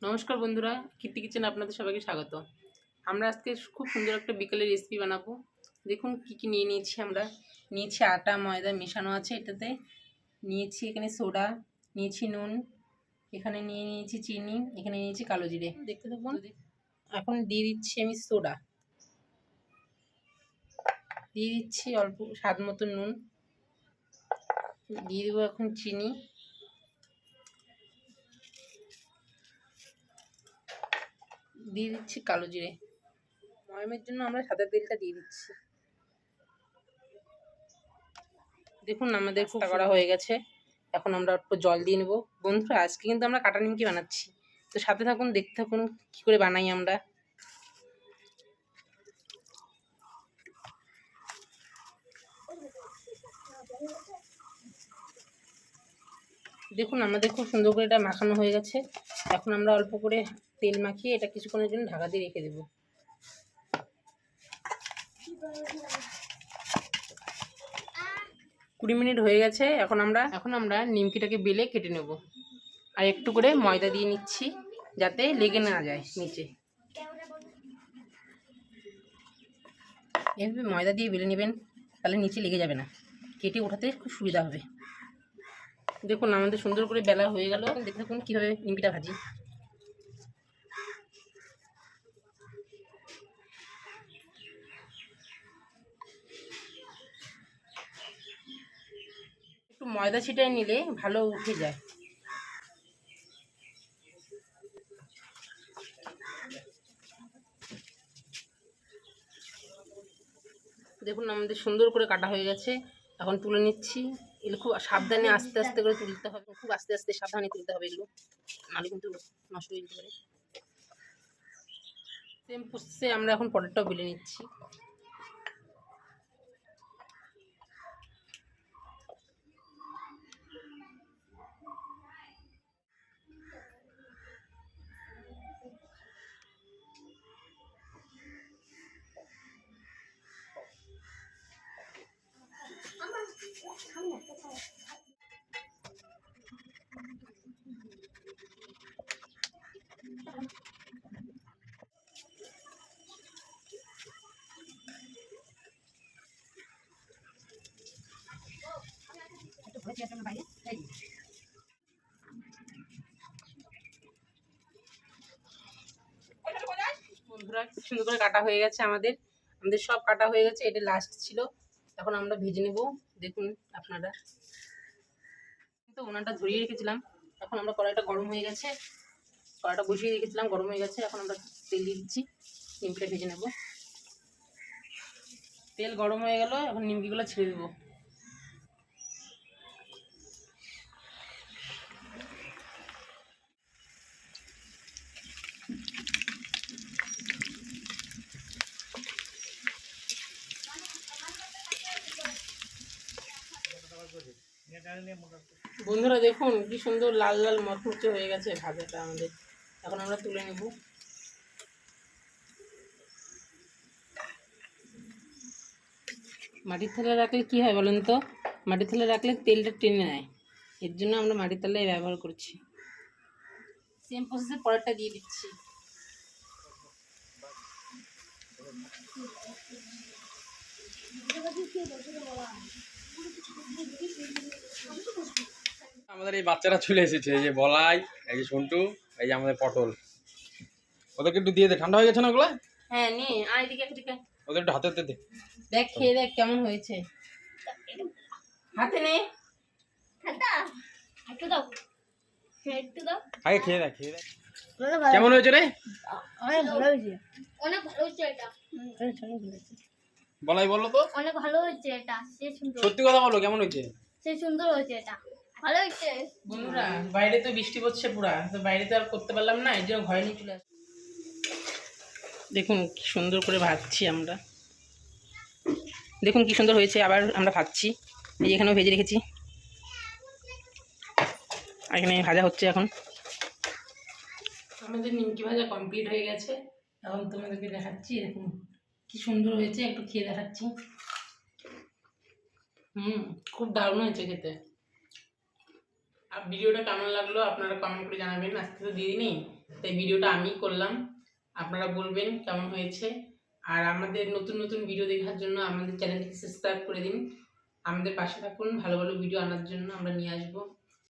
নমস্কার বন্ধুরা, কীর্তি কিচেনে আপনাদের সবাইকে স্বাগত। আমরা আজকে খুব সুন্দর একটা বিকেলের রেসিপি বানাবো। দেখুন কি কি নিয়ে নিয়েছি। আমরা নিয়েছি আটা ময়দা মেশানো আছে, এটাতে নিয়েছি এখানে সোডা, নিয়েছি নুন, এখানে নিয়ে নিয়েছি চিনি, এখানে নিয়েছি কালো জিরে। দেখতে থাকুন। এখন দিয়ে দিচ্ছি আমি সোডা, দিয়ে দিচ্ছি অল্প স্বাদ মতো নুন, দিয়ে দেবো এখন চিনি, দিয়ে দিচ্ছি কালো জিরে। ময়মের জন্য আমরা সাদা তেলটা দিয়ে দিচ্ছি। দেখুন আমাদের ফুটা করা হয়ে গেছে। এখন আমরা একটু জল দিয়ে নেব। বন্ধুরা, আজকে কিন্তু আমরা কাটা নিমকি বানাচ্ছি, তো সাথে থাকুন, দেখতে থাকুন কি করে বানাই আমরা। দেখুন আমাদের খুব সুন্দর করে এটা মাখানো হয়ে গেছে। এখন আমরা অল্প করে তেল মাখিয়ে এটা কিছুক্ষণের জন্য ঢাকা দিয়ে রেখে দেব। 20 মিনিট হয়ে গেছে। এখন আমরা নিমকিটাকে বেলে কেটে নেব। আর একটু করে ময়দা দিয়ে নিচ্ছি যাতে লেগে না যায় নিচে। এভাবে ময়দা দিয়ে বেলে নেবেন, তাহলে নিচে লেগে যাবে না, কেটে ওঠাতে খুব সুবিধা হবে। দেখুন আমাদের সুন্দর করে বেলা হয়ে গেল। দেখতে থাকুন কীভাবে নিমকিটা ভাজি। একটু ময়দা ছিটায় নিলে ভালো উঠে যায়। দেখুন আমাদের সুন্দর করে কাটা হয়ে গেছে। এখন তুলে নিচ্ছি। এগুলো খুব সাবধানে আস্তে আস্তে করে তুলতে হবে, খুব আস্তে আস্তে সাবধানে তুলতে হবে, এগুলো নাহলে কিন্তু নষ্ট হয়ে যেতে পারে। সেম প্রসেসে আমরা এখন পরেরটাও বেলে নিচ্ছি। বন্ধুরা, সুন্দর করে কাটা হয়ে গেছে। আমাদের সব কাটা হয়ে গেছে, এটা লাস্ট ছিল। এখন আমরা ভেজে নেব। দেখুন আপনারা, তো উনানটা ধরিয়ে রেখেছিলাম। এখন আমরা কড়াইটা গরম হয়ে গেছে, কড়াইটা বসিয়ে রেখেছিলাম, গরম হয়ে গেছে। এখন আমরা তেল দিয়ে দিচ্ছি, নিমকিটা ভেজে নেব। তেল গরম হয়ে গেল, এখন নিমকিগুলো ছেড়ে দেবো। বন্ধুরা দেখুন কি সুন্দর লাল লাল মচমচে হয়ে গেছে ভাজাটা আমাদের। এখন আমরা তুলে নেব। মাটির থালায় রাখলে কি হয় বলেন তো? মাটির থালায় রাখলে তেলটা টেনে নেয়, এর জন্য আমরা মাটির থালায় ব্যবহার করছি। সেম প্রসেসে পরেরটা দিয়ে দিচ্ছি। আমাদের এই বাচ্চারা চলে এসেছে, এই যে বলাই, এই যে সন্টু, এই যে আমাদের পটল। ওদেরকে একটু দিয়ে দে, ঠান্ডা হয়ে গেছে না ওগুলা? হ্যাঁ নে, আর এদিকে ওদের একটু হাতে দে। দেখ খেয়ে দেখ কেমন হয়েছে, হাতে নে। একটু দাও, আগে খেয়ে দেখ, কেমন হয়েছে রে? অনেক ভালো হয়েছে, অনেক ভালো হয়েছে এটা। বলাই বলো তো, অনেক ভালো হয়েছে এটা। সে সুন্দর, সত্যি কথা বলো, কেমন হয়েছে? সে সুন্দর হয়েছে এটা, ভালো হয়েছে। বন্ধুরা বাইরে তো বৃষ্টি পড়ছে পুরা, তো বাইরে তো আর করতে পারলাম না, এই জন্য ঘরে নিয়ে চলে আসি। দেখুন কি সুন্দর করে ভাজছি আমরা। দেখুন কি সুন্দর হয়েছে। আবার আমরা ভাজছি, এই এখানেও ভেজে রেখেছি, আর এখানে ভাজা হচ্ছে। এখন আমাদের নিমকি ভাজা কমপ্লিট হয়ে গেছে। এখন তোমাদেরকে দেখাচ্ছি, এরকম কি সুন্দর হয়েছে, একটু খেয়ে দেখাচ্ছি। খুব দারুণ হয়েছে খেতে। আর ভিডিওটা কেমন লাগলো আপনারা কমেন্ট করে জানাবেন। আজকে তো দিইনি, তাই ভিডিওটা আমি করলাম, আপনারা বলবেন কেমন হয়েছে। আর আমাদের নতুন নতুন ভিডিও দেখার জন্য আমাদের চ্যানেলটিকে সাবস্ক্রাইব করে দিন, আমাদের পাশে থাকুন, ভালো ভালো ভিডিও আনার জন্য আমরা নিয়ে আসবো।